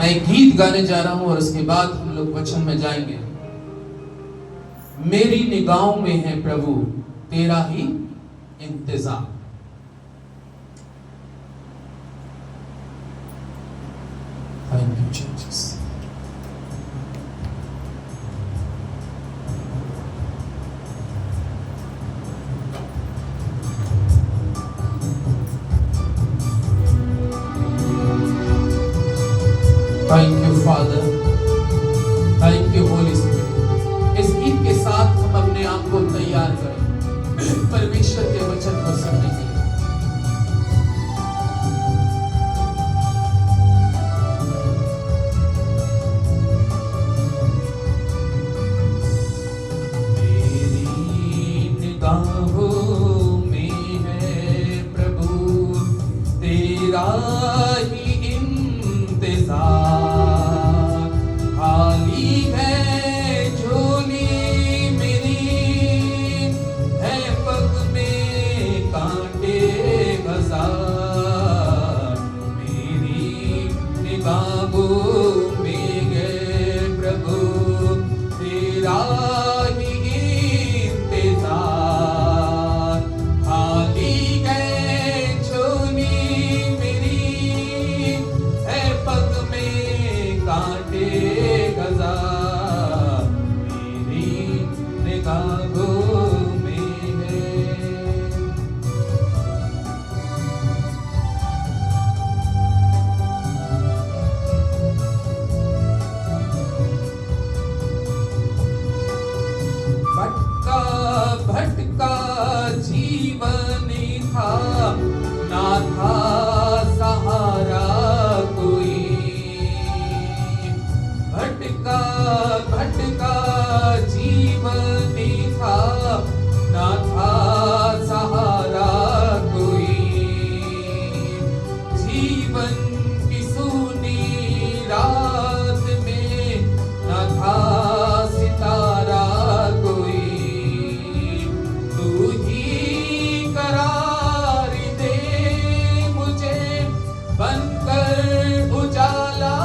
मैं एक गीत गाने जा रहा हूं और उसके बाद हम लोग वचन में जाएंगे। मेरी निगाहों में है प्रभु तेरा ही इंतजाम। Thank you Jesus. Thank you, Father. Thank you, Holy Spirit. इस गीत के साथ हम अपने आप को तैयार करें परमेश्वर के वचन को सुनने के लिए। मेरी निगाहों में है प्रभु तेरा ही इंतजार। खाली है झोली मेरी, है पग में कांटे हजार। मेरी निगाहों में है प्रभु तेरा ही इंतजार। खाली है झोली मेरी, है पग में कांटे हजार। मेरी निगाहों में है। भटका भटका जीवन था, ना था सहारा कोई। भटका भटका जीवन था, ना था सहारा कोई। जीवन की सूनी रात में न था सितारा कोई। तू ही करार दे मुझे, बनकर उजाला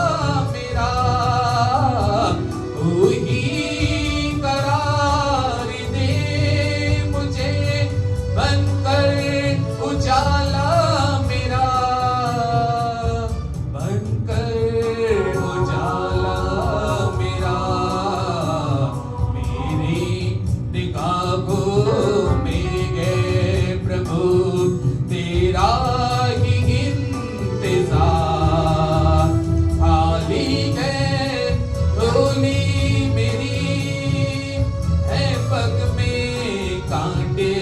मेरा। तू ही करार दे मुझे, बनकर उजाला मेरा। बनकर उजाला मेरा। मेरी निगाहों में है प्रभु तेरा ही इंतजार। खाली है झोली मेरी, है पग में कांटे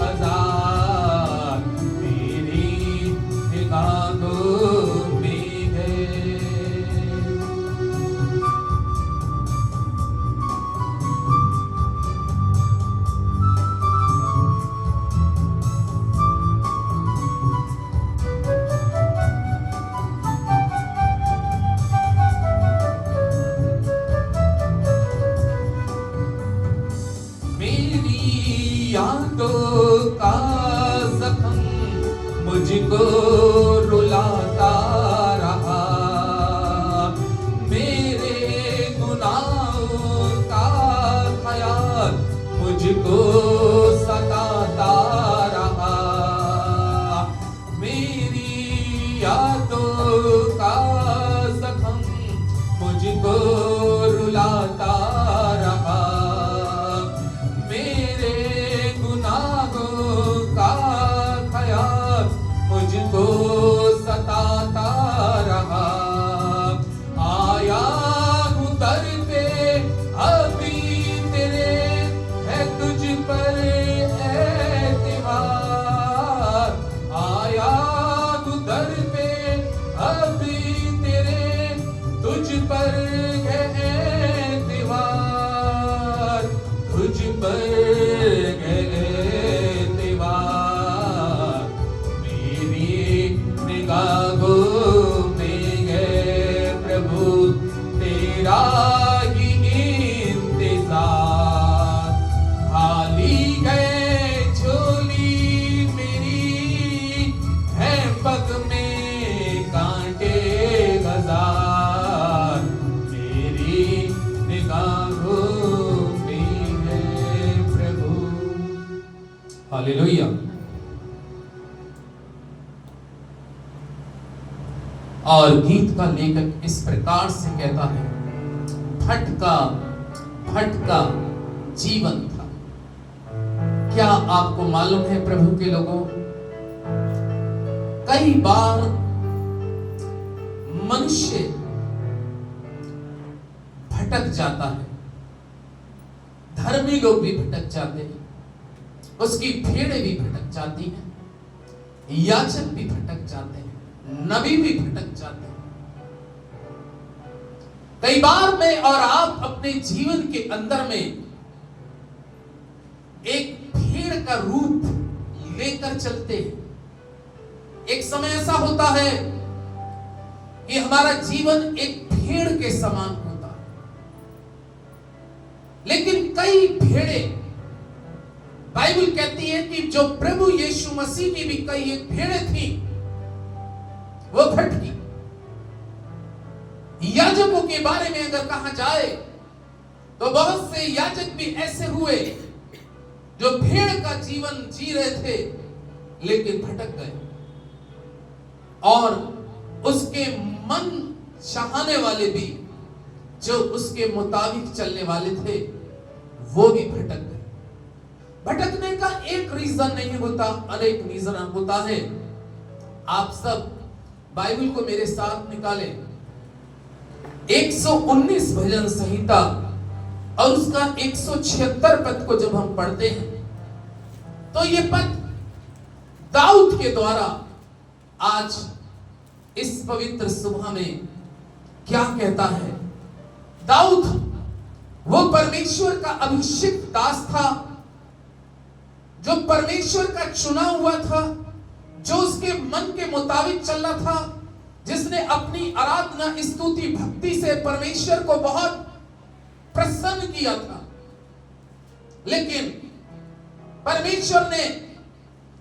हजार। मेरी निगाहों में है। मेरी यादों का जख्म मुझको रुलाता रहा। मेरे गुनाहों का ख्याल मुझको सताता रहा। मेरी यादों का जख्म मुझको रुलाता रहा। मेरे गुनाहों का ख्याल मुझको सताता रहा। आया हूँ दर पे अभी तेरे, है तुझ पर एतबार। आया हूँ दर पे अभी तेरे, तुझ पर है एतबार। तुझ पर है एतबार। मेरी निगाहों में है प्रभु तेरा ही इंतजार। खाली है झोली मेरी, है पग में कांटे हजार। हालेलुया। और गीत का लेखक इस प्रकार से कहता है, भटका भटका जीवन था। क्या आपको मालूम है प्रभु के लोगों, कई बार मनुष्य भटक जाता है, धर्मी लोग भी भटक जाते हैं, उसकी भेड़ें भी भटक जाती हैं, याजक भी भटक जाते हैं, नबी भी भटक जाते हैं। कई बार मैं और आप अपने जीवन के अंदर में एक भेड़ का रूप लेकर चलते हैं। एक समय ऐसा होता है कि हमारा जीवन एक भेड़ के समान होता है, लेकिन कई भेड़ें, बाइबल कहती है कि जो प्रभु यीशु मसीह की भी कई एक भेड़ें थी, वो भटकी। याजकों के बारे में अगर कहा जाए तो बहुत से याजक भी ऐसे हुए जो भेड़ का जीवन जी रहे थे लेकिन भटक गए, और उसके मन चाहने वाले भी जो उसके मुताबिक चलने वाले थे वो भी भटक गए। भटकने का एक रीजन नहीं होता, अनेक रीजन होता है। आप सब बाइबल को मेरे साथ निकालें, 119 भजन संहिता और उसका 176 पद को जब हम पढ़ते हैं तो ये पद दाऊद के द्वारा आज इस पवित्र सुबह में क्या कहता है। दाऊद वो परमेश्वर का अभिषिक्त दास था, जो परमेश्वर का चुना हुआ था, जो उसके मन के मुताबिक चल रहा था, जिसने अपनी आराधना स्तुति भक्ति से परमेश्वर को बहुत प्रसन्न किया था। लेकिन परमेश्वर ने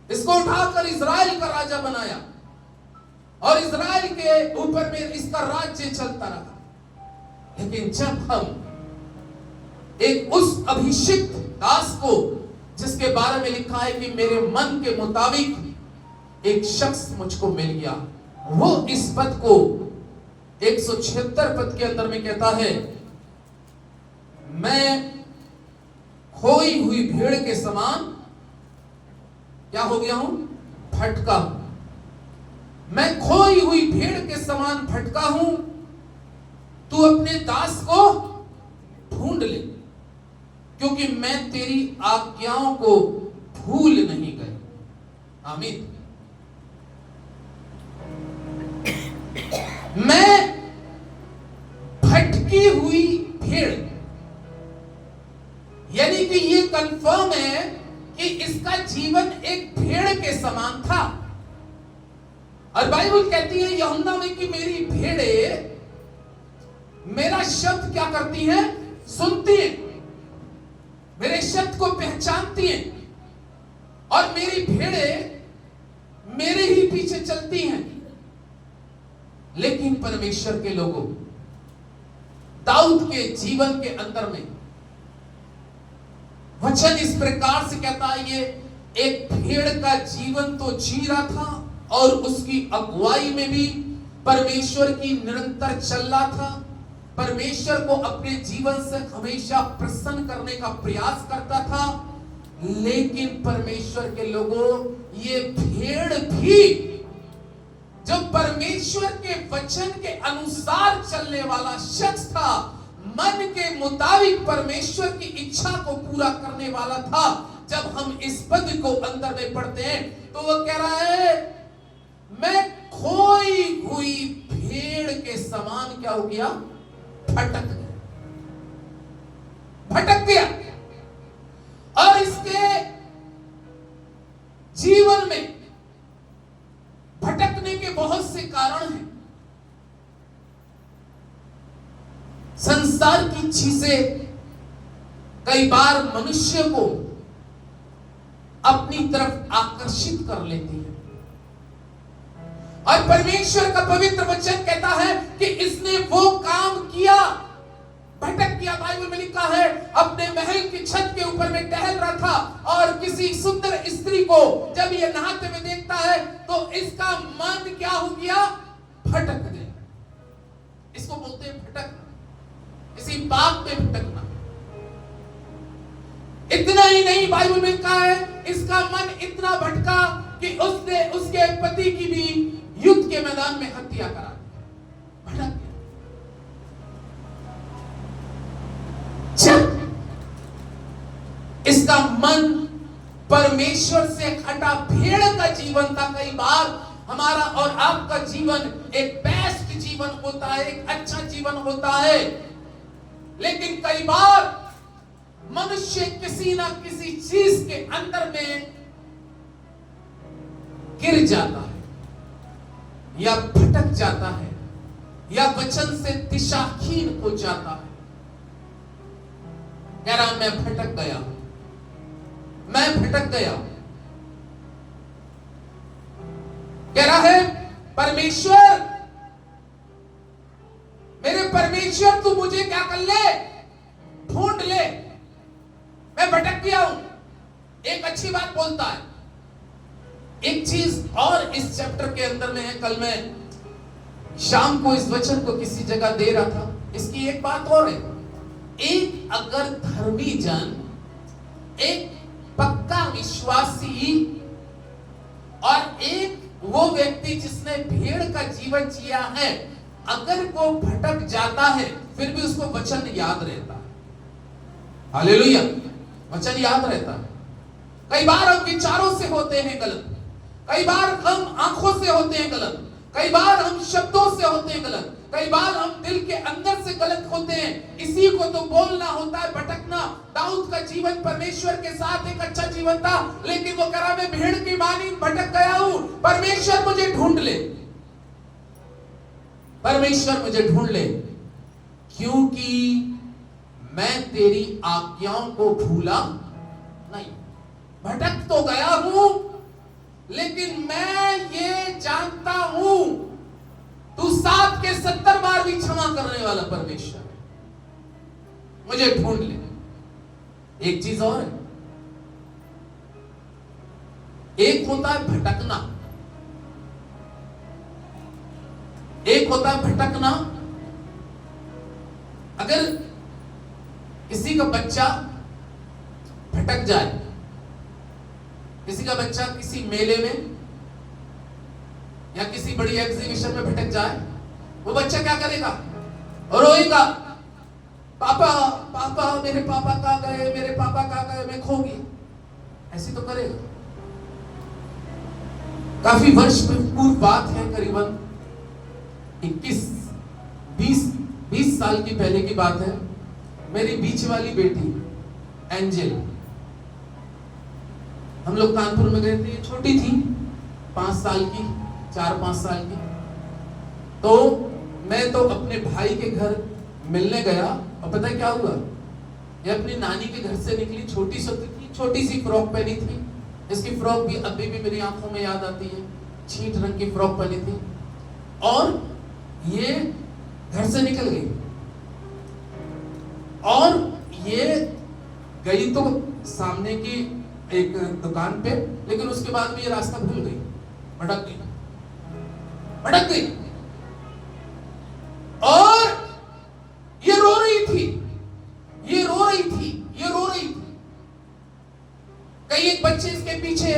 इसको उठाकर इजराइल का राजा बनाया और इजराइल के ऊपर में इसका राज्य चलता रहा। लेकिन जब हम एक उस अभिषिक्त दास को, जिसके बारे में लिखा है कि मेरे मन के मुताबिक एक शख्स मुझको मिल गया, वो इस पद को 176 पद के अंदर में कहता है, मैं खोई हुई भेड़ के समान क्या हो गया हूं, भटका हूं। मैं खोई हुई भेड़ के समान भटका हूं, तू अपने दास को ढूंढ ले, क्योंकि मैं तेरी आज्ञाओं को भूल नहीं गए। आमीन। मैं भटकी हुई भेड़, यानी कि ये कंफर्म है कि इसका जीवन एक भेड़ के समान था। और बाइबल कहती है यूहन्ना में कि मेरी भेड़ें मेरा शब्द क्या करती हैं, सुनती हैं, मेरे शब्द को पहचानती हैं, और मेरी भेड़ें मेरे ही पीछे चलती हैं। लेकिन परमेश्वर के लोगों, दाऊद के जीवन के अंदर में वचन इस प्रकार से कहता है, ये एक भेड़ का जीवन तो जी रहा था और उसकी अगुवाई में भी परमेश्वर की निरंतर चल रहा था, परमेश्वर को अपने जीवन से हमेशा प्रसन्न करने का प्रयास करता था। लेकिन परमेश्वर के लोगों, ये भेड़ भी जो परमेश्वर के वचन के अनुसार चलने वाला शख्स था, मन के मुताबिक परमेश्वर की इच्छा को पूरा करने वाला था। जब हम इस पद को अंदर में पढ़ते हैं तो वो कह रहा है, मैं खोई हुई भेड़ के समान क्या हो गया, भटक गया, भटक गया। और इसके जीवन में भटकने के बहुत से कारण हैं। संसार की चीजें कई बार मनुष्य को अपनी तरफ आकर्षित कर लेती है, और परमेश्वर का पवित्र वचन कहता है कि इसने वो काम किया, भटक गया। बाइबल में लिखा है अपने महल की छत के ऊपर में टहल रहा था और किसी सुंदर स्त्री को जब ये नहाते हुए देखता है तो इसका मन क्या हो गया, भटक गया। इसको बोलते हैं भटकना, किसी पाप में भटकना। इतना ही नहीं, बाइबल में कहा है इसका मन इतना भटका कि उसने उसके पति की भी युद्ध के मैदान में हत्या करा दी, भटक गया। इसका मन परमेश्वर से हटा, भेड़ का जीवन था। कई बार हमारा और आपका जीवन एक बेस्ट जीवन होता है, एक अच्छा जीवन होता है, लेकिन कई बार मनुष्य किसी ना किसी चीज के अंदर में गिर जाता है या भटक जाता है या वचन से दिशाहीन हो जाता है। कह रहा मैं भटक गया, मैं भटक गया। कह रहा है परमेश्वर, मेरे परमेश्वर तू मुझे क्या कर ले, ढूंढ ले, मैं भटक गया हूं। एक अच्छी बात बोलता है। एक चीज और इस चैप्टर के अंदर में है, कल मैं शाम को इस वचन को किसी जगह दे रहा था, इसकी एक बात और है। एक अगर धर्मी जन, एक पक्का विश्वासी और एक वो व्यक्ति जिसने भेड़ का जीवन जिया है, अगर वो भटक जाता है फिर भी उसको वचन याद रहता है। हालेलुया, वचन याद रहता है। कई बार हम विचारों से होते हैं गलत, कई बार हम आंखों से होते हैं गलत, कई बार हम शब्दों से होते हैं गलत, कई बार हम दिल के अंदर से गलत होते हैं। इसी को तो बोलना होता है भटकना। दाऊद का जीवन परमेश्वर के साथ एक अच्छा जीवन था, लेकिन वो कह रहा मैं भेड़ की मानी भटक गया हूं, परमेश्वर मुझे ढूंढ ले, परमेश्वर मुझे ढूंढ ले, क्योंकि मैं तेरी आज्ञाओं को भूला नहीं। भटक तो गया हूं, लेकिन मैं ये जानता हूं तू 7 के 70 बार भी क्षमा करने वाला परमेश्वर है, मुझे ढूंढ ले। एक चीज और है, एक होता है भटकना, एक होता है भटकना। अगर किसी का बच्चा भटक जाए, किसी का बच्चा किसी मेले में या किसी बड़ी एग्जीबिशन में भटक जाए, वो बच्चा क्या करेगा, रोएगा, पापा पापा मेरे पापा कहां गए, मेरे पापा कहां गए, मैं खो गया, ऐसी तो करेगा। काफी वर्ष पूर्व बात है, करीबन 21-20 साल की पहले की बात है। मेरी बीच वाली बेटी एंजल, हम लोग कानपुर में गए थे, छोटी थी, 5 साल की, 4-5 साल की। तो मैं तो अपने भाई के घर मिलने गया, और पता है क्या हुआ, ये अपनी नानी के घर से निकली, छोटी सी थी, छोटी सी फ्रॉक पहनी थी। इसकी फ्रॉक भी अभी भी मेरी आंखों में याद आती है, छींट रंग की फ्रॉक पहनी थी, और ये घर से निकल गई। और ये गई तो सामने की एक दुकान पे, लेकिन उसके बाद भी ये रास्ता भूल गई, भटक गई, भटक गई। और ये रो रही थी, ये रो रही थी, ये रो रही थी। कई एक बच्चे इसके पीछे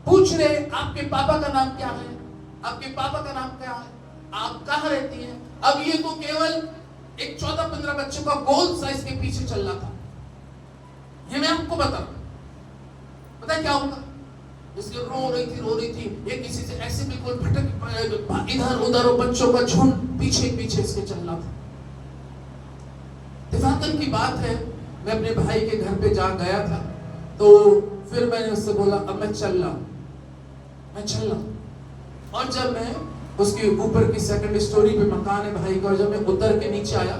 पूछ रहे आपके पापा का नाम क्या है, आपके पापा का नाम क्या है, आप कहां रहती हैं। अब ये तो केवल एक 14-15 बच्चों का गोल सा इसके पीछे चल रहा था। ये मैं आपको बता, पता है क्या होगा, इसलिए रो रही थी, ये किसी से ऐसे बिल्कुल भटक, इधर उधर बच्चों का झुंड पीछे पीछे इसके चल रहा था। दिवाकर की बात है, मैं अपने भाई के घर पे जा गया था, तो फिर मैंने उससे बोला अब मैं चल रहा हूं। और जब मैं उसके ऊपर की सेकंड स्टोरी पे मकान है भाई का, और जब मैं उतर के नीचे आया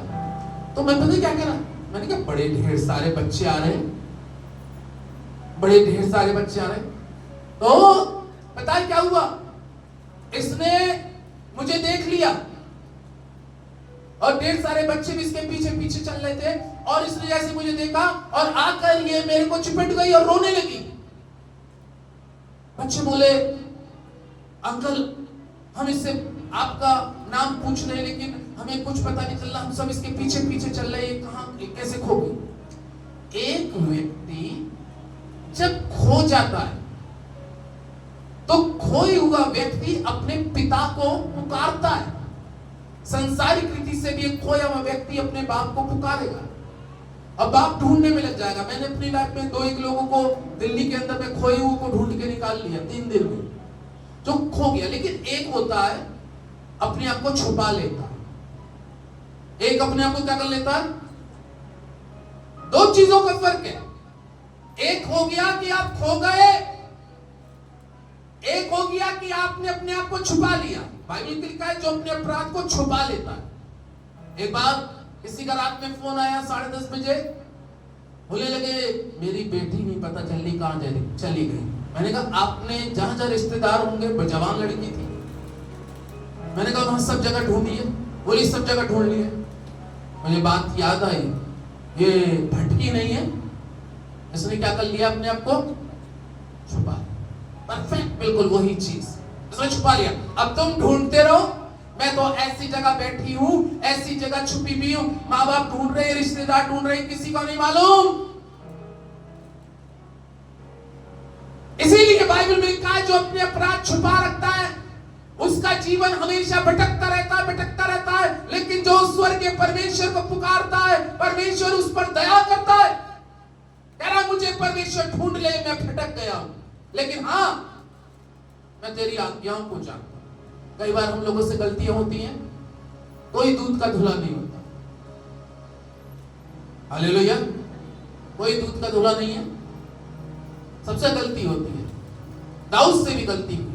तो मैं पता क्या करा, मैंने कहा बड़े ढेर सारे बच्चे आ रहे हैं, बड़े ढेर सारे बच्चे आ रहे हैं। तो पता है क्या हुआ, इसने मुझे देख लिया, और ढेर सारे बच्चे भी इसके पीछे पीछे चल रहे थे, और इसने जैसे मुझे देखा और आकर ये मेरे को चिपट गई और रोने लगी। बच्चे बोले, अंकल हम इससे आपका नाम पूछ रहे हैं लेकिन हमें कुछ पता नहीं चल रहा, हम सब इसके पीछे पीछे चल रहे हैं, कहां कैसे खो गई। एक व्यक्ति जब खो जाता है तो खोई हुआ व्यक्ति अपने पिता को पुकारता है। संसारिक रीति से भी एक खोया हुआ व्यक्ति अपने बाप को पुकारेगा, अब बाप ढूंढने में लग जाएगा। मैंने अपनी लाइफ में 2-1 लोगों को दिल्ली के अंदर में खोए हुए को ढूंढ के निकाल लिया 3 दिन में, जो खो गया। लेकिन एक होता है अपने आप को छुपा लेता है, एक अपने आप को क्या कर लेता है। 2 चीजों का फर्क है, एक हो गया कि आप खो गए, एक हो गया कि आपने अपने आप को छुपा लिया। बाइबल में लिखा है जो अपने अपराध को छुपा लेता है। एक बार किसी का रात में फोन आया 10:30 बजे, बोलने लगे मेरी बेटी नहीं पता चली कहां चली गई। मैंने कहा आपने जहां जहां रिश्तेदार होंगे, जवान लड़की थी, मैंने कहा वहां सब जगह ढूंढी है। बोली सब जगह ढूंढ ली है। मुझे बात याद आई, ये भटकी नहीं है, इसने क्या कर लिया, अपने आप को छुपा। परफेक्ट, बिल्कुल वही चीज इसने छुपा लिया। अब तुम ढूंढते रहो, मैं तो ऐसी जगह बैठी हूं, ऐसी जगह छुपी भी हूं, माँ बाप ढूंढ रहे, रिश्तेदार ढूंढ रहे, किसी को नहीं मालूम। इसीलिए बाइबल में लिखा है जो अपने अपराध छुपा रखता है उसका जीवन हमेशा भटकता रहता है। लेकिन जो स्वर्गीय परमेश्वर को पुकारता है, परमेश्वर उस पर दया करता है। कह रहा मुझे परमेश्वर ढूंढ ले, मैं भटक गया हूं, लेकिन हां मैं तेरी आज्ञाओं को जानता हूं। कई बार हम लोगों से गलतियां होती हैं, कोई दूध का धुला नहीं होता। हालेलुया, कोई दूध का धुला नहीं है, सबसे गलती होती है। दाऊद से भी गलती हुई,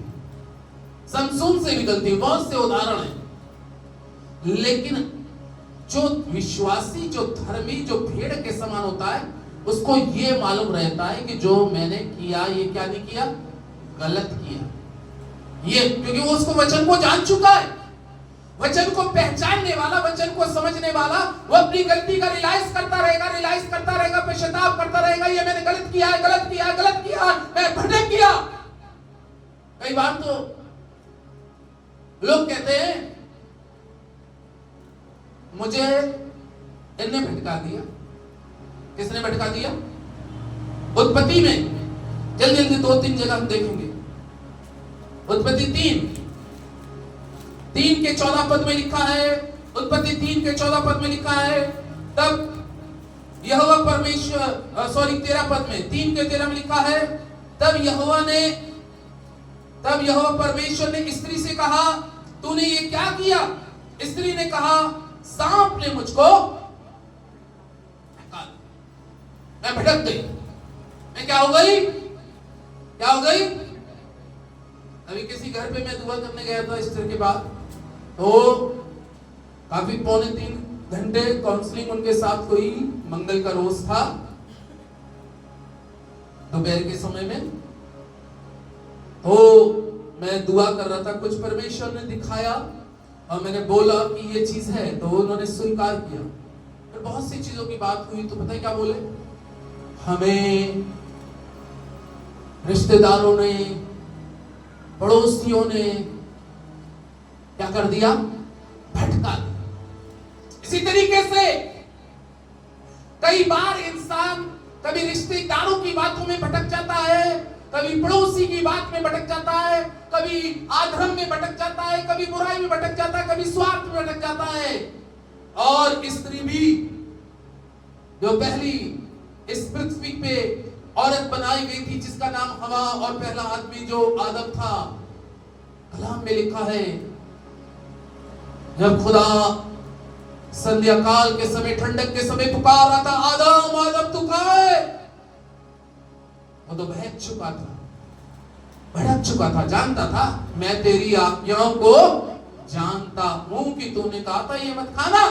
समसून से भी गलती हुई, बहुत से उदाहरण हैं। लेकिन जो विश्वासी, जो धर्मी, जो भेड़ के समान होता है, उसको ये मालूम रहता है कि जो मैंने किया ये क्या नहीं किया, गलत किया। ये क्योंकि वो उसको वचन को जान चुका है, वचन को पहचानने वाला, वचन को समझने वाला, वो अपनी गलती का रियलाइज करता रहेगा, पश्चाताप करता रहेगा, ये मैंने गलत किया, मैं भटक गया। कई बार तो लोग कहते हैं मुझे इनने भटका दिया। किसने भटका दिया? उत्पत्ति में जल्दी 2-3 जगह हम देखेंगे। उत्पत्ति 3 के 14 पद में लिखा है, उत्पत्ति 3 के 14 पद में लिखा है, तब यहोवा परमेश्वर 13 पद में, 3 के 13 में लिखा है, तब यहोवा परमेश्वर ने स्त्री से कहा तूने ये क्या किया? स्त्री ने कहा सांप ने मुझको, मैं भटक गई। मैं क्या हो गई? अभी किसी घर पे मैं दुआ करने गया था ईस्टर के बाद, तो काफी 2.5-3 घंटे काउंसलिंग उनके साथ हुई। मंगल का रोज था, दोपहर के समय में, तो मैं दुआ कर रहा था, कुछ परमेश्वर ने दिखाया और मैंने बोला कि ये चीज है, तो उन्होंने स्वीकार किया। फिर बहुत सी चीजों की बात हुई, तो पता है क्या बोले? हमें रिश्तेदारों ने, पड़ोसियों ने क्या कर दिया? भटका दिया। इसी तरीके से कई बार इंसान कभी रिश्तेदारों की बातों में भटक जाता है, कभी पड़ोसी की बात में भटक जाता है, कभी अधर्म में भटक जाता है, कभी बुराई में भटक जाता है, कभी स्वार्थ में भटक जाता है। और स्त्री भी, जो पहली इस पृथ्वी पे औरत बनाई गई थी, जिसका नाम हवा, और पहला आदमी जो आदम था, कलाम में लिखा है जब खुदा संध्या काल के समय, ठंडक के समय पुकार रहा था, आदम आदम तू कहां है? वो तो भटक चुका था, जानता था मैं तेरी आज्ञाओं को जानता हूं कि तूने कहा था ये मत खाना।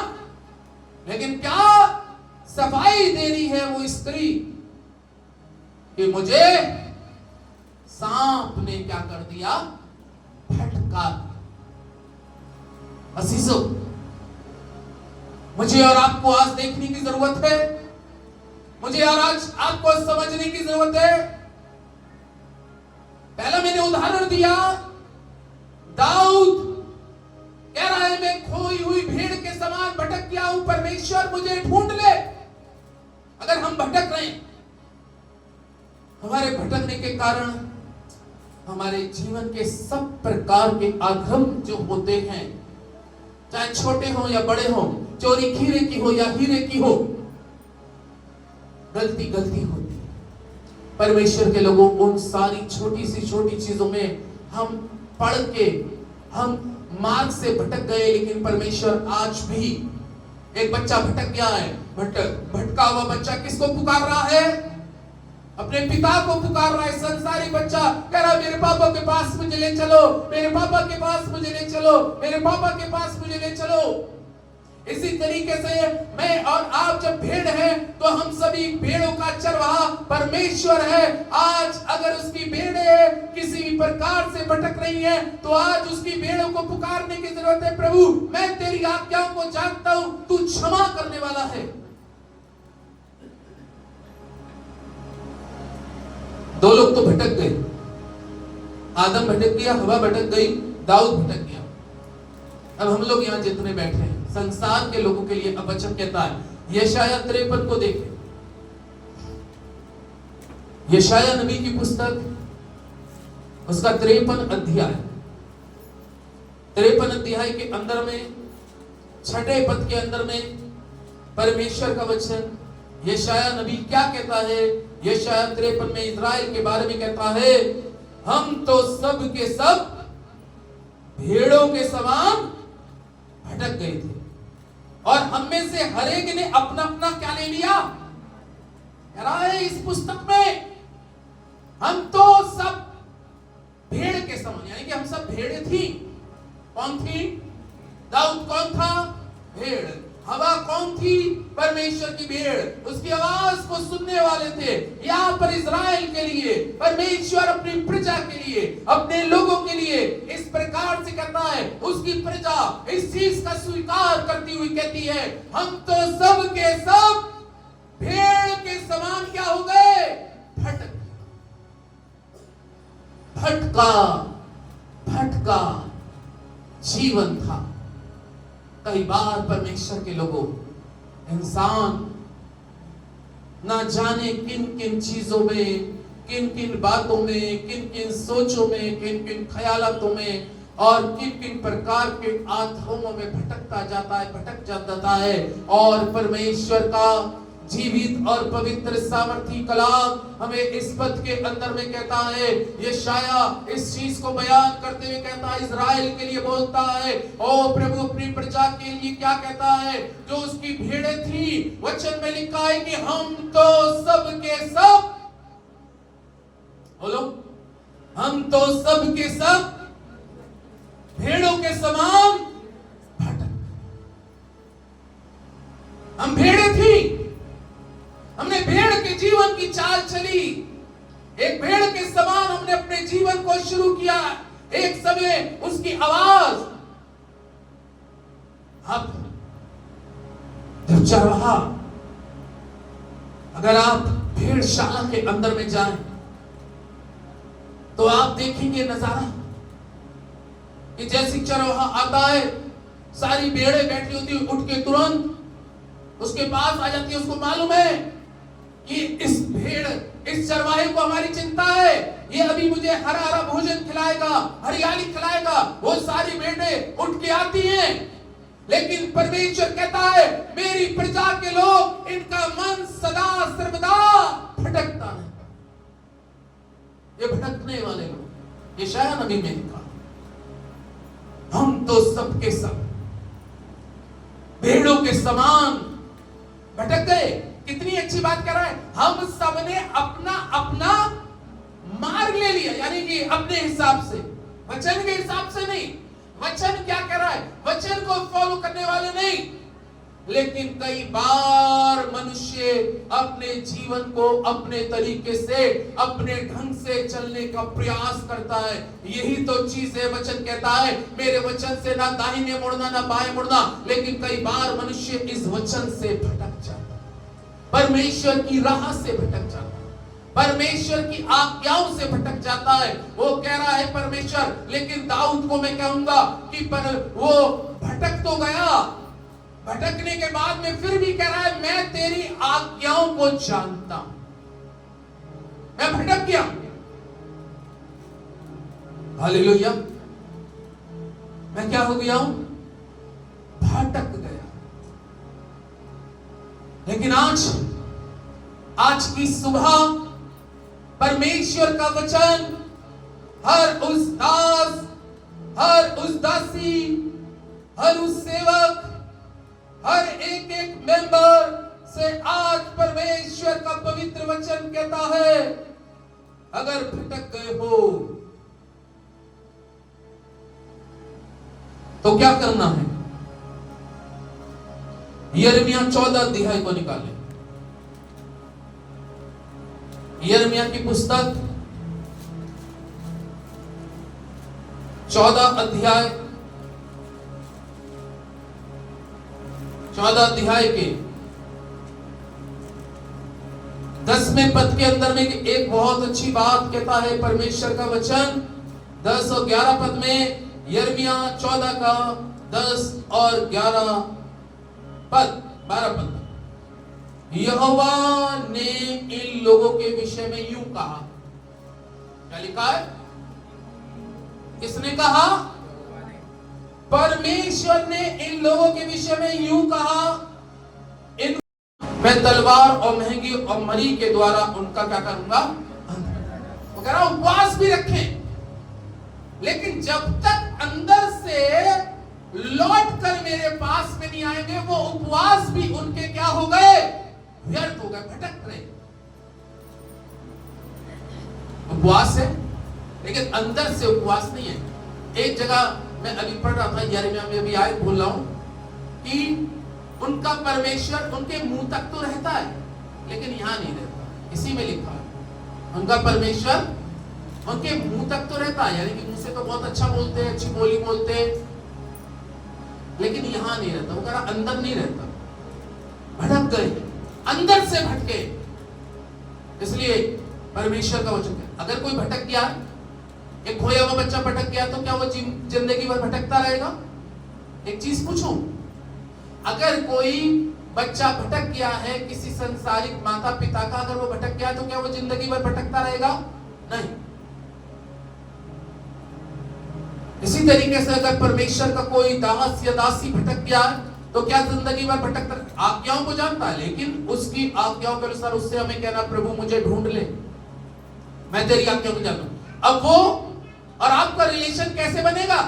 लेकिन क्या सफाई दे रही है वो स्त्री कि मुझे सांप ने क्या कर दिया? भटका। असीसो, मुझे और आपको आज देखने की जरूरत है, मुझे और आज आपको समझने की जरूरत है। पहला मैंने उदाहरण दिया, दाऊद कह रहा है मैं खोई हुई भेड़ के समान भटक गया हूं, परमेश्वर मुझे ढूंढ ले। अगर हम भटक रहे हैं, हमारे भटकने के कारण हमारे जीवन के सब प्रकार के अधर्म जो होते हैं, चाहे छोटे हो या बड़े हो, चोरी खीरे की हो या हीरे की हो, गलती होती है। परमेश्वर के लोगों, उन सारी छोटी सी छोटी चीजों में हम पढ़ के हम मार्ग से भटक गए, लेकिन परमेश्वर आज भी, एक बच्चा भटक गया है, भटका हुआ बच्चा किसको पुकार रहा है? अपने पिता को पुकार रहा है। संसारी बच्चा कह रहा है मेरे पापा के पास मुझे ले चलो, मेरे पापा के पास मुझे ले चलो, मेरे पापा के पास मुझे ले चलो। इसी तरीके से मैं और आप जब भेड़ हैं, तो हम सभी भेड़ों का चरवाहा परमेश्वर है। आज अगर उसकी भेड़ें किसी भी प्रकार से भटक रही हैं, तो आज उसकी भेड़ों को पुकारने की जरूरत है। प्रभु, मैं तेरी आज्ञाओं को जानता हूं, तू क्षमा करने वाला है। दो लोग तो भटक गए, आदम भटक गया, हवा भटक गई, दाऊद भटक गया। अब हम लोग यहां जितने बैठे हैं, संसार के लोगों के लिए अब वचन कहता है, यशाया 53 को देखें। यशाया नबी की पुस्तक, उसका 53 अध्याय, 53 अध्याय के अंदर में 6 पद के अंदर में परमेश्वर का वचन, यशाया नबी क्या कहता है? यशाया 53 में इस्राएल के बारे में कहता है, हम तो सब के सब भेड़ों के समान भटक गए थे, और हम में से हर एक ने अपना अपना क्या ले लिया? कह रहा है इस पुस्तक में, हम तो सब भेड़ के समान, यानी कि हम सब भेड़ें थी। कौन थी? दाऊद कौन था? भेड़। हवा कौन थी? परमेश्वर की भेड़। उसकी आवाज को सुनने वाले थे। यहाँ पर इज़राइल के लिए परमेश्वर अपनी प्रजा के लिए, अपने लोगों के लिए इस प्रकार से कहता है, उसकी प्रजा इस चीज का स्वीकार करती हुई कहती है, हम तो सब के सब भेड़ के समान क्या हो गए? भटका जीवन था। कई बार परमेश्वर के लोगों, इंसान ना जाने किन किन चीजों में, किन किन बातों में, किन किन सोचों में, किन किन ख्यालातों में और किन किन प्रकार के आत्माओं में भटक जाता है। और परमेश्वर का जीवित और पवित्र सामर्थी कलाम हमें इस पद के अंदर में कहता है, यशाया इस चीज को बयान करते हुए कहता है, इज़राइल के लिए बोलता है, ओ प्रभु अपनी प्रजा के लिए क्या कहता है? जो उसकी भेड़ें थी, वचन में लिखा है कि हम तो सब के सब, बोलो, हम तो सब के सब भेड़ों के समान भटक। हम भेड़ें थी, हमने भेड़ के जीवन की चाल चली, एक भेड़ के समान हमने अपने जीवन को शुरू किया। एक समय उसकी आवाज, अब जब चरवाहा, अगर आप भेड़शाला के अंदर में जाएं तो आप देखेंगे नजारा कि जैसे चरवाहा आता है, सारी भेड़ें बैठी होती है, उठ के तुरंत उसके पास आ जाती है। उसको मालूम है कि इस भेड़, इस चरवाहे को हमारी चिंता है, ये अभी मुझे हरा हरा भोजन खिलाएगा, हरियाली खिलाएगा। वो सारी भेड़ें उठ के आती हैं, लेकिन परमेश्वर कहता है, मेरी प्रजा के लोग, इनका मन सदा सर्वदा भटकता है। ये भटकने वाले लोग, ये शायद नबी में लिखा, हम तो सब के सब भेड़ों के समान भटक गए। कितनी अच्छी बात कर रहा है, हम सब ने अपना अपना मार्ग ले लिया, यानी कि अपने हिसाब से, वचन के हिसाब से नहीं। वचन क्या कह रहा है? वचन को फॉलो करने वाले नहीं, लेकिन कई बार मनुष्य अपने जीवन को अपने तरीके से, अपने ढंग से चलने का प्रयास करता है। यही तो चीज है, वचन कहता है मेरे वचन से ना दाहिने मुड़ना ना बाएं मुड़ना। लेकिन कई बार मनुष्य इस वचन से भटक जाता है, परमेश्वर की राह से भटक जाता है, परमेश्वर की आज्ञाओं से भटक जाता है। वो कह रहा है परमेश्वर, लेकिन दाऊद को मैं कहूंगा कि वो भटक तो गया, भटकने के बाद में फिर भी कह रहा है मैं तेरी आज्ञाओं को जानता हूं। मैं भटक गया, हालेलुया, मैं क्या हो गया हूं? भटक गया। लेकिन आज की सुबह परमेश्वर का वचन हर उस दास, हर उस दासी, हर उस सेवक, हर एक एक मेंबर से आज परमेश्वर का पवित्र वचन कहता है, अगर भटक गए हो तो क्या करना है? यिर्मयाह 14 अध्याय को निकालें। यिर्मयाह की पुस्तक 14 अध्याय के 10वें पद के अंदर में एक बहुत अच्छी बात कहता है परमेश्वर का वचन। 10 और 11 पद में, यिर्मयाह 14 का 10 और 11 पद, 12 पद, यहोवा ने इन लोगों के विषय में यूं कहा। क्या लिखा है? किसने कहा? परमेश्वर ने इन लोगों के विषय में यूं कहा, इन मैं तलवार और महंगी और मरी के द्वारा उनका क्या करूंगा? वो कह रहा उपवास भी रखें, लेकिन जब तक अंदर से लौट कर मेरे पास में नहीं आएंगे, वो उपवास भी उनके क्या हो गए? व्यर्थ हो गए, भटक रहे। उपवास है लेकिन अंदर से उपवास नहीं है। एक जगह मैं अभी पढ़ रहा था, यिर्मयाह में भी आयत बोल रहा हूं कि उनका परमेश्वर उनके मुंह तक तो रहता है लेकिन यहां नहीं रहता। इसी में लिखा है उनका परमेश्वर उनके मुंह तक तो रहता है, यानी कि मुंह से तो बहुत अच्छा बोलते हैं, अच्छी बोली बोलते हैं, लेकिन यहां नहीं रहता। वो कह रहा अंदर नहीं रहता, भटक गए, अंदर से भटके। इसलिए परमेश्वर का वचन है, अगर कोई भटक गया, एक खोया हुआ बच्चा भटक गया, तो क्या वो जिंदगी भर भटकता रहेगा? एक चीज पूछूं, अगर कोई बच्चा भटक गया है किसी संसारिक माता पिता का, अगर वो भटक गया तो क्या वो जिंदगी भर भटकता रहेगा? नहीं। इसी तरीके से अगर परमेश्वर का कोई दास या दासी भटक गया तो क्या जिंदगी भर भटकता? आज्ञाओं को जानता है, लेकिन उसकी आज्ञाओं के अनुसार उससे हमें कहना, प्रभु मुझे ढूंढ ले, मैं तेरी आज्ञाओं को जानता हूं। अब वो और आपका रिलेशन कैसे बनेगा?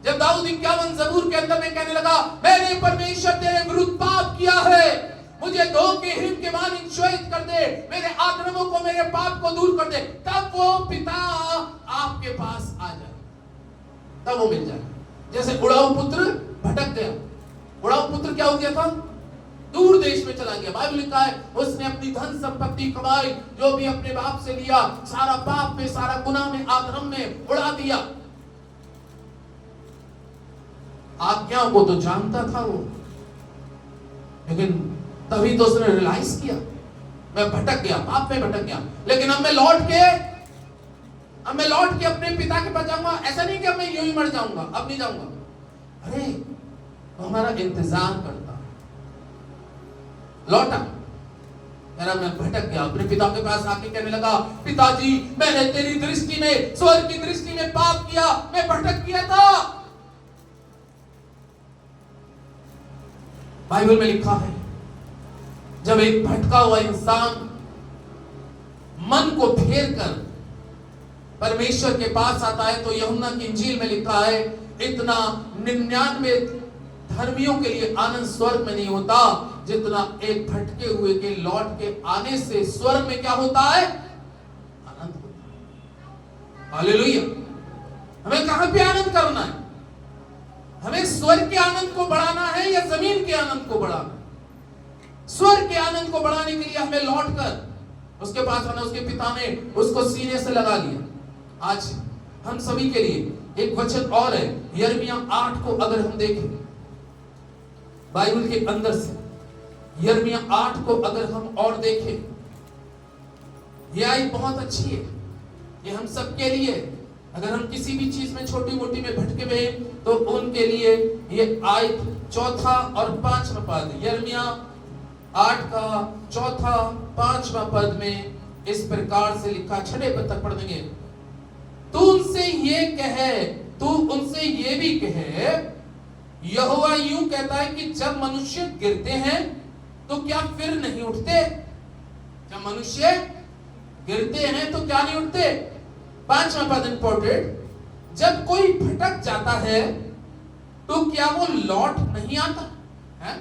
जब दाऊद 51 ज़बूर के अंदर में कहने लगा, मैंने परमेश्वर तेरे विरुद्ध पाप किया है, मुझे धो के हिम के मानिक श्वेत कर दे, मेरे अधर्मों को, मेरे पाप को दूर कर दे, तब वो पिता आपके पास आ जाए, तब वो मिल जाए। जैसे उड़ाऊ पुत्र भटक गया, उड़ाऊ पुत्र क्या हो गया था? दूर देश में चला गया। बाइबल लिखा है उसने अपनी धन संपत्ति कमाई, जो भी अपने बाप से लिया, सारा पाप में, सारा गुनाह में, अधर्म में उड़ा दिया। आज्ञाओं को तो जानता था वो, लेकिन तभी तो उसने रियलाइज किया मैं भटक गया, पाप में भटक गया। लेकिन अब मैं लौट के अपने पिता के पास जाऊंगा। ऐसा नहीं कि अब मैं यूं ही मर जाऊंगा, अब नहीं जाऊंगा। अरे वो हमारा इंतजार करता। लौटा, मेरा मैं भटक गया, अपने पिता के पास आके कहने लगा, पिताजी मैंने तेरी दृष्टि में, स्वर्ग की दृष्टि में पाप किया, मैं भटक गया था। बाइबल में लिखा है जब एक भटका हुआ इंसान मन को फेर कर परमेश्वर के पास आता है, तो यूहन्ना की इंजील में लिखा है, इतना 99 धर्मियों के लिए आनंद स्वर्ग में नहीं होता जितना एक भटके हुए के लौट के आने से स्वर्ग में क्या होता है? आनंद होता है। हालेलुया। हमें कहां पे आनंद करना है? हमें स्वर्ग के आनंद को बढ़ाना है या जमीन के के आनंद को बढ़ाना, स्वर्ग के आनंद को बढ़ाने के लिए हमें लौटकर उसके पास आना। उसके पिता ने उसको सीने से लगा लिया। आज हम सभी के लिए एक वचन और है, यिर्मयाह 8 को अगर हम देखें बाइबल के अंदर से, यिर्मयाह 8 को अगर हम और देखें, यह आयत बहुत अच्छी है, ये हम सबके लिए। अगर हम किसी भी चीज में छोटी मोटी में भटके हुए तो उनके लिए ये आयत 4 और 5वां पद, यिर्मयाह 8 का 4, 5वां पद में इस प्रकार से लिखा, 6 पद तक पढ़ देंगे। तू उनसे ये भी कहे, यहोवा यूं कहता है कि जब मनुष्य गिरते हैं तो क्या फिर नहीं उठते? जब मनुष्य गिरते हैं तो क्या नहीं उठते? 5वां पद इंपॉर्टेंट, जब कोई भटक जाता है तो क्या वो लौट नहीं आता है?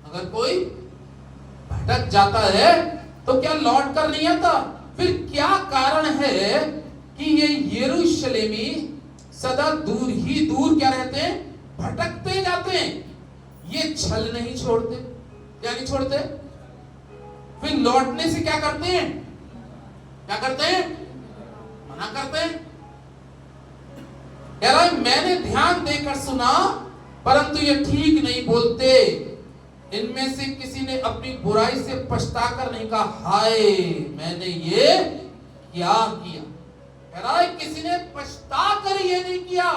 अगर कोई भटक जाता है तो क्या लौट कर नहीं आता? फिर क्या कारण है कि ये यरूशलेमी सदा दूर ही दूर क्या रहते हैं? भटकते जाते हैं। ये छल नहीं छोड़ते। क्या नहीं छोड़ते? फिर लौटने से क्या करते हैं? क्या करते हैं? मना करते हैं। कह रहा है मैंने ध्यान देकर सुना परंतु ये ठीक नहीं बोलते। इनमें से किसी ने अपनी बुराई से पछताकर नहीं कहा, हाय मैंने ये क्या किया। कह रहा है किसी ने पछता कर ये नहीं किया।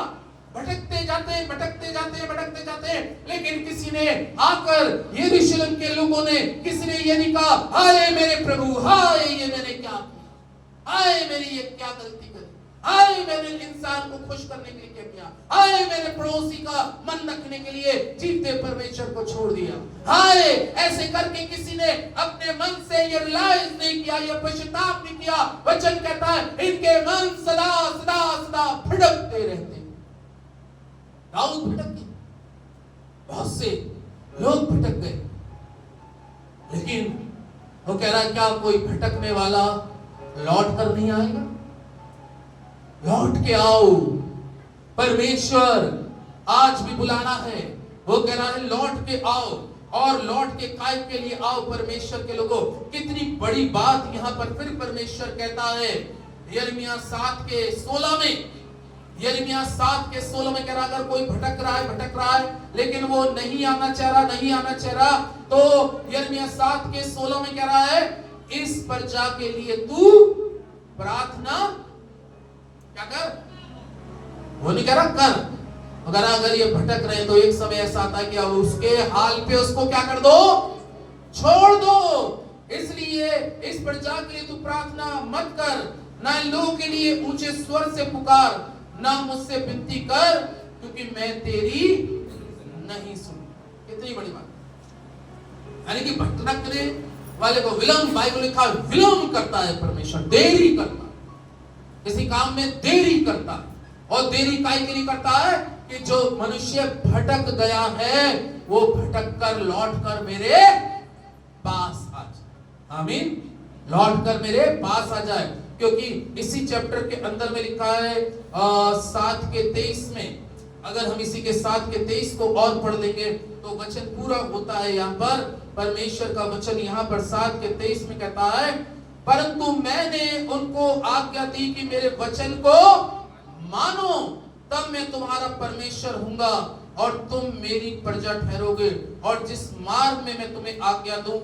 भटकते जाते भटकते जाते भटकते जाते, लेकिन किसी ने आकर यरूशलेम के लोगों ने, किसी ने ये नहीं कहा, हाय मेरे प्रभु, हाय ये मैंने क्या किया, हाय मेरी ये क्या गलती करी, हाय मैंने इंसान को खुश करने के लिए क्या किया, हाय मैंने पड़ोसी का मन रखने के लिए जीते परमेश्वर को छोड़ दिया, हाय ऐसे करके किसी ने अपने मन से ये रियलाइज नहीं किया, ये पश्चाताप नहीं किया। वचन कहता है इनके मन सदा सदा सदा भटकते रहते। दाऊद भटक गए, बहुत से लोग भटक गए, लेकिन वो कह रहा है क्या कोई भटकने वाला लौट कर नहीं आएगा? लौट के आओ। परमेश्वर आज भी बुलाना है। वो कह रहा है लौट के आओ, और लौट के काय के लिए आओ परमेश्वर के लोगों। कितनी बड़ी बात यहाँ पर फिर परमेश्वर कहता है यिर्मयाह 7 के 16 में। यिर्मयाह 7 के 16 में कह रहा अगर कोई भटक रहा है लेकिन वो नहीं आना चाह रहा, तो यिर्मयाह 7 के 16 में कह रहा है इस प्रजा के लिए तू प्रार्थना क्या कर। वो नहीं कह रहा कर। अगर ये भटक रहे तो एक समय ऐसा आता है कि अब उसके हाल पे उसको क्या कर दो, छोड़ दो। इसलिए इस प्रजा के लिए तू प्रार्थना मत कर, ना इन लोगों के लिए ऊंचे स्वर से पुकार, ना मुझसे विनती कर, क्योंकि मैं तेरी नहीं सुन। कितनी बड़ी बात, यानी कि भटकने वाले को विलंब, बाइबल लिखा विलंब करता है परमेश्वर, देरी करता है, किसी काम में देरी करता है। और देरी काय के लिए करता है कि जो मनुष्य भटक गया है वो भटक कर लौट कर मेरे पास आ जाए। आमीन, लौट कर मेरे पास आ जाए। क्योंकि इसी चैप्टर के अंदर में लिखा है 7 के 23 में, अगर हम इसी के 7 के 23 को और पढ़ लेंगे तो वचन पूरा होता है। यहाँ पर परमेश्वर का वचन यहाँ पर 7 के 23 में कहता है परंतु मैंने उनको आज्ञा दी कि मेरे वचन को मानो, तब मैं तुम्हारा परमेश्वर हूंगा और तुम मेरी प्रजा ठहरोगे, और जिस मार्ग में मैं तुम्हें आज्ञा दूं